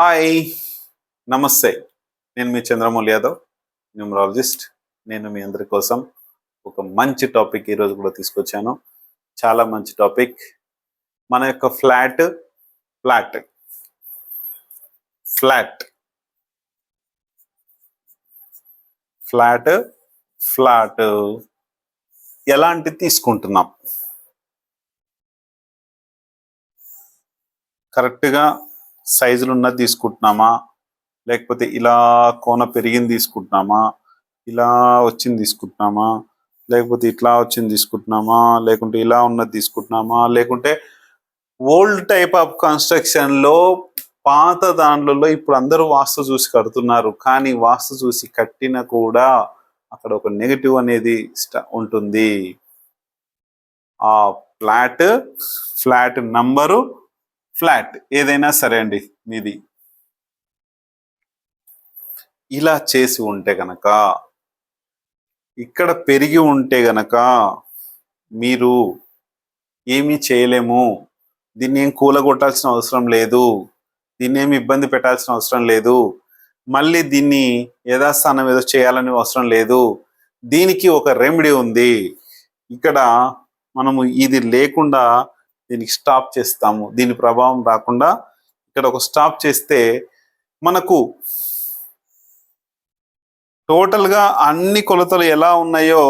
Hi, నమస్తే. నేను మీ Chandramouli Yadav, numerologist. నేను మీ అందరి కోసం ఒక మంచి టాపిక్ ఈరోజు కూడా తీసుకొచ్చాను. చాలా మంచి టాపిక్. మన యొక్క flat flat flat flat flat ఎలాంటి తీసుకుంటున్నాం? కరెక్ట్గా సైజులు ఉన్నది తీసుకుంటున్నామా, లేకపోతే ఇలా కోన పెరిగింది తీసుకుంటున్నామా, ఇలా వచ్చింది తీసుకుంటున్నామా, లేకపోతే ఇట్లా వచ్చింది తీసుకుంటున్నామా, లేకుంటే ఇలా ఉన్నది తీసుకుంటున్నామా, లేకుంటే ఓల్డ్ టైప్ ఆఫ్ కన్స్ట్రక్షన్లో పాత దాంట్లో ఇప్పుడు అందరూ వాస్తు చూసి కడుతున్నారు, కానీ వాస్తు చూసి కట్టిన కూడా అక్కడ ఒక నెగటివ్ అనేది ఉంటుంది. ఆ ఫ్లాట్ ఫ్లాట్ నంబరు ఫ్లాట్ ఏదైనా సరే అండి, మీది ఇలా చేసి ఉంటే గనక, ఇక్కడ పెరిగి ఉంటే గనక మీరు ఏమీ చేయలేము. దీన్ని ఏం కూలగొట్టాల్సిన అవసరం లేదు, దీన్ని ఏమి ఇబ్బంది పెట్టాల్సిన అవసరం లేదు, మళ్ళీ దీన్ని యథాస్థానం ఏదో చేయాలని అవసరం లేదు. దీనికి ఒక రెమెడీ ఉంది. ఇక్కడ మనము ఇది లేకుండా దీనికి స్టాప్ చేస్తాము. దీని ప్రభావం రాకుండా ఇక్కడ ఒక స్టాప్ చేస్తే మనకు టోటల్గా అన్ని కొలతలు ఎలా ఉన్నాయో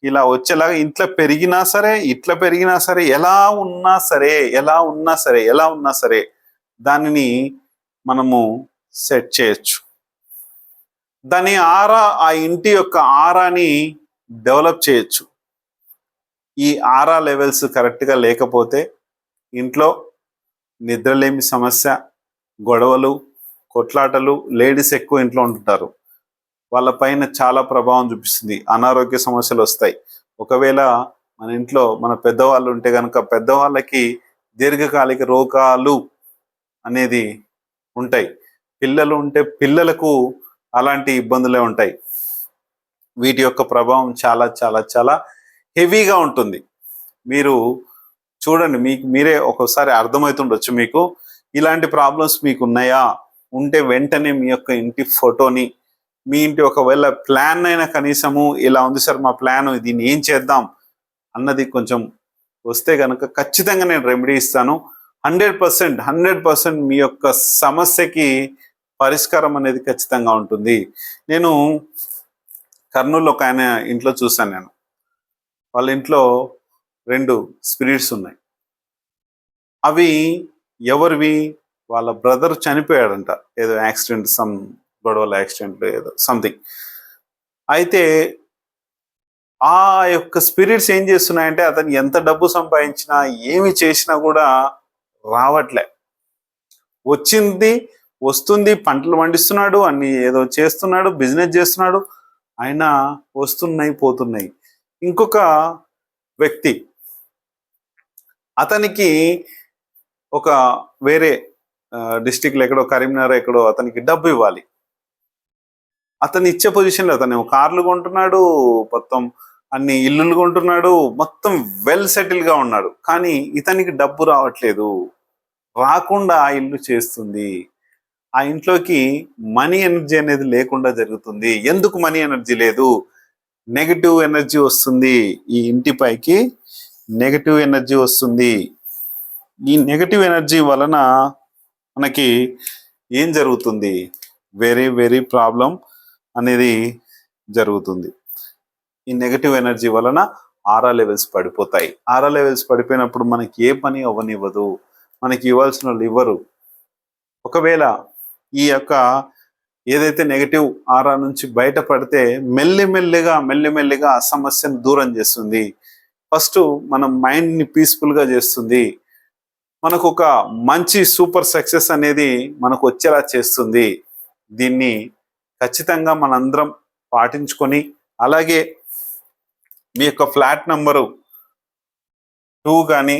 ఇలా వచ్చేలాగా, ఇంట్లో పెరిగినా సరే, ఇట్లా పెరిగినా సరే, ఎలా ఉన్నా సరే దానిని మనము సెట్ చేయొచ్చు. దాని ఆరా, ఆ ఇంటి యొక్క ఆరాని డెవలప్ చేయొచ్చు. ఈ ఆరా లెవెల్స్ కరెక్ట్గా లేకపోతే ఇంట్లో నిద్రలేమి సమస్య, గొడవలు, కొట్లాటలు, లేడీస్ ఎక్కువ ఇంట్లో ఉంటుంటారు, వాళ్ళ పైన చాలా ప్రభావం చూపిస్తుంది. అనారోగ్య సమస్యలు వస్తాయి. ఒకవేళ మన ఇంట్లో మన పెద్దవాళ్ళు ఉంటే కనుక పెద్దవాళ్ళకి దీర్ఘకాలిక రోగాలు అనేది ఉంటాయి. పిల్లలు ఉంటే పిల్లలకు అలాంటి ఇబ్బందులే ఉంటాయి. వీటి యొక్క ప్రభావం చాలా చాలా చాలా హెవీగా ఉంటుంది. మీరు చూడండి, మీకు మీరే ఒక్కోసారి అర్థమవుతుండొచ్చు. మీకు ఇలాంటి ప్రాబ్లమ్స్ మీకు ఉన్నాయా? ఉంటే వెంటనే మీ యొక్క ఇంటి ఫోటోని, మీ ఇంటి ఒకవేళ ప్లాన్ అయినా కనీసము ఇలా ఉంది సార్ మా ప్లాన్, దీన్ని ఏం చేద్దాం అన్నది కొంచెం వస్తే కనుక ఖచ్చితంగా నేను రెమెడీ ఇస్తాను. 100% మీ యొక్క సమస్యకి పరిష్కారం అనేది ఖచ్చితంగా ఉంటుంది. నేను కర్నూలులో ఒక ఆయన ఇంట్లో చూశాను. నేను వాళ్ళ ఇంట్లో 2 స్పిరిట్స్ ఉన్నాయి. అవి ఎవరివి? వాళ్ళ బ్రదర్ చనిపోయాడంట, ఏదో యాక్సిడెంట్, సమ్ గొడవల యాక్సిడెంట్, ఏదో సంథింగ్. అయితే ఆ యొక్క స్పిరిట్స్ ఏం చేస్తున్నాయంటే, అతను ఎంత డబ్బు సంపాదించినా ఏమి చేసినా కూడా రావట్లే. వస్తుంది, పంటలు పండిస్తున్నాడు, అన్ని ఏదో చేస్తున్నాడు, బిజినెస్ చేస్తున్నాడు, అయినా వస్తున్నాయి పోతున్నాయి. ఇంకొక వ్యక్తి, అతనికి ఒక వేరే డిస్టిక్లో ఎక్కడో, కరీంనగర్ ఎక్కడో అతనికి డబ్బు ఇవ్వాలి. అతను ఇచ్చే పొజిషన్లో, అతను కార్లు కొంటున్నాడు, మొత్తం అన్ని ఇల్లులు కొంటున్నాడు, మొత్తం వెల్ సెటిల్గా ఉన్నాడు, కానీ ఇతనికి డబ్బు రావట్లేదు. రాకుండా ఆ ఇల్లు చేస్తుంది. ఆ ఇంట్లోకి మనీ ఎనర్జీ అనేది లేకుండా జరుగుతుంది. ఎందుకు మనీ ఎనర్జీ లేదు? నెగటివ్ ఎనర్జీ వస్తుంది. ఈ ఇంటిపైకి నెగటివ్ ఎనర్జీ వస్తుంది. ఈ నెగటివ్ ఎనర్జీ వలన మనకి ఏం జరుగుతుంది? వెరీ వెరీ ప్రాబ్లం అనేది జరుగుతుంది. ఈ నెగటివ్ ఎనర్జీ వలన ఆరా లెవెల్స్ పడిపోతాయి. ఆరా లెవెల్స్ పడిపోయినప్పుడు మనకి ఏ పని అవ్వనివ్వదు, మనకి ఇవ్వాల్సిన వాళ్ళు ఇవ్వరు. ఒకవేళ ఈ యొక్క ఏదైతే నెగటివ్ ఆరా నుంచి బయటపడితే మెల్లిమెల్లిగా ఆ సమస్యను దూరం చేస్తుంది. ఫస్ట్ మన మైండ్ని పీస్ఫుల్గా చేస్తుంది. మనకు ఒక మంచి సూపర్ సక్సెస్ అనేది మనకు వచ్చేలా చేస్తుంది. దీన్ని ఖచ్చితంగా మనందరం పాటించుకొని, అలాగే మీ యొక్క ఫ్లాట్ నంబరు 2 కానీ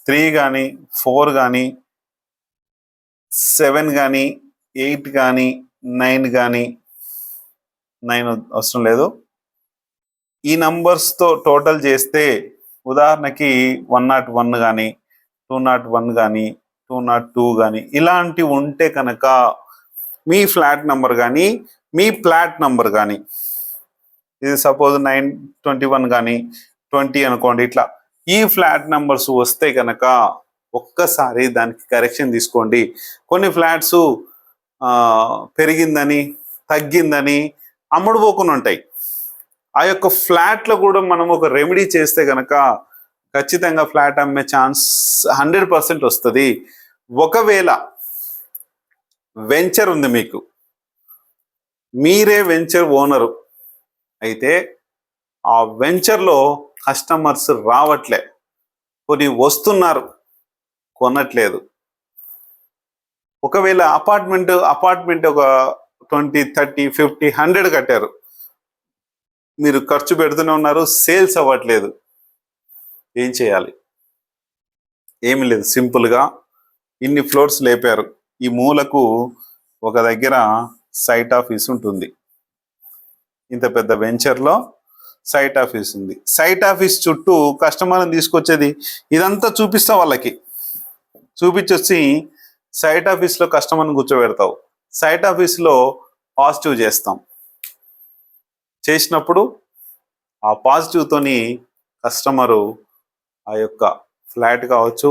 3 కానీ 4 కానీ 7 కానీ 8 కానీ 9 కానీ, 9 అవసరం లేదు, ఈ నంబర్స్తో టోటల్ చేస్తే, ఉదాహరణకి 101 కానీ 201 కానీ 202 కానీ ఇలాంటివి ఉంటే కనుక మీ ఫ్లాట్ నంబర్ కానీ మీ ప్లాట్ నంబర్ కానీ, ఇది సపోజ్ 921 కానీ 20 అనుకోండి, ఇట్లా ఈ ఫ్లాట్ నంబర్స్ వస్తే కనుక ఒక్కసారి దానికి కరెక్షన్ తీసుకోండి. కొన్ని ఫ్లాట్స్ పెరిగిందని తగ్గిందని అమ్ముడుపోకుండా ఉంటాయి. ఆ యొక్క ఫ్లాట్లో కూడా మనం ఒక రెమెడీ చేస్తే కనుక ఖచ్చితంగా ఫ్లాట్ అమ్మే ఛాన్స్ 100% వస్తుంది. ఒకవేళ వెంచర్ ఉంది, మీకు మీరే వెంచర్ ఓనరు అయితే ఆ వెంచర్లో కస్టమర్స్ రావట్లే, కొన్ని వస్తున్నారు కొనట్లేదు. ఒకవేళ అపార్ట్మెంట్ ఒక 20, 30, 50, 100 కట్టారు, మీరు ఖర్చు పెడుతూనే ఉన్నారు, సేల్స్ అవ్వట్లేదు. ఏం చేయాలి? ఏమి లేదు, సింపుల్గా ఇన్ని ఫ్లోర్స్ లేపారు, ఈ మూలకు ఒక దగ్గర సైట్ ఆఫీస్ ఉంటుంది. ఇంత పెద్ద వెంచర్లో సైట్ ఆఫీస్ ఉంది. సైట్ ఆఫీస్ చుట్టూ కస్టమర్ని తీసుకొచ్చేది ఇదంతా చూపిస్తాం, వాళ్ళకి చూపించొచ్చి సైట్ ఆఫీస్లో కస్టమర్ని కూర్చోబెడతావు. సైట్ ఆఫీస్లో పాజిటివ్ చేస్తాం. చేసినప్పుడు ఆ పాజిటివ్తోని కస్టమరు ఆ యొక్క ఫ్లాట్ కావచ్చు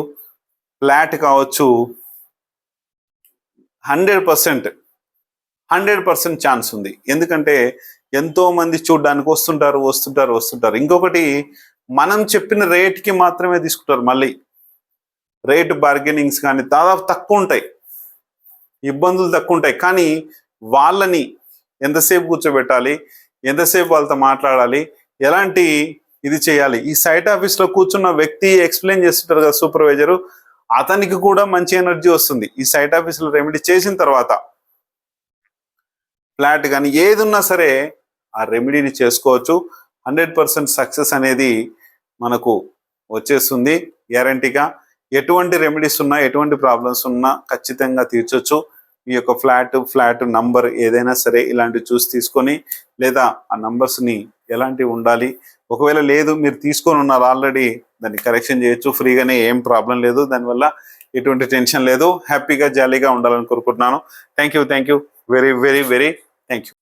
100% ఛాన్స్ ఉంది. ఎందుకంటే ఎంతో మంది చూడడానికి వస్తుంటారు. ఇంకొకటి, మనం చెప్పిన రేట్కి మాత్రమే తీసుకుంటారు. మళ్ళీ రేట్ బార్గెనింగ్స్ కానీ దాదాపు తక్కువ ఉంటాయి, ఇబ్బందులు తక్కువ ఉంటాయి. కానీ వాళ్ళని ఎంతసేపు కూర్చోబెట్టాలి, ఎంతసేపు వాళ్ళతో మాట్లాడాలి, ఎలాంటి ఇది చేయాలి, ఈ సైట్ ఆఫీస్లో కూర్చున్న వ్యక్తి ఎక్స్ప్లెయిన్ చేస్తుంటారు కదా సూపర్వైజరు, అతనికి కూడా మంచి ఎనర్జీ వస్తుంది. ఈ సైట్ ఆఫీస్లో రెమెడీ చేసిన తర్వాత ఫ్లాట్ కానీ ఏది ఉన్నా సరే ఆ రెమెడీని చేసుకోవచ్చు. 100% సక్సెస్ అనేది మనకు వచ్చేస్తుంది గ్యారంటీగా. ఎటువంటి రెమెడీస్ ఉన్నా, ఎటువంటి ప్రాబ్లమ్స్ ఉన్నా ఖచ్చితంగా తీర్చొచ్చు. మీ యొక్క ఫ్లాట్ నంబర్ ఏదైనా సరే ఇలాంటివి చూసి తీసుకొని, లేదా ఆ నంబర్స్ని ఎలాంటివి ఉండాలి, ఒకవేళ లేదు మీరు తీసుకొని ఉన్నారు ఆల్రెడీ, దాన్ని కరెక్షన్ చేయొచ్చు ఫ్రీగానే, ఏం ప్రాబ్లం లేదు. దానివల్ల ఎటువంటి టెన్షన్ లేదు. హ్యాపీగా జాలీగా ఉండాలని కోరుకుంటున్నాను. Thank you very thank you.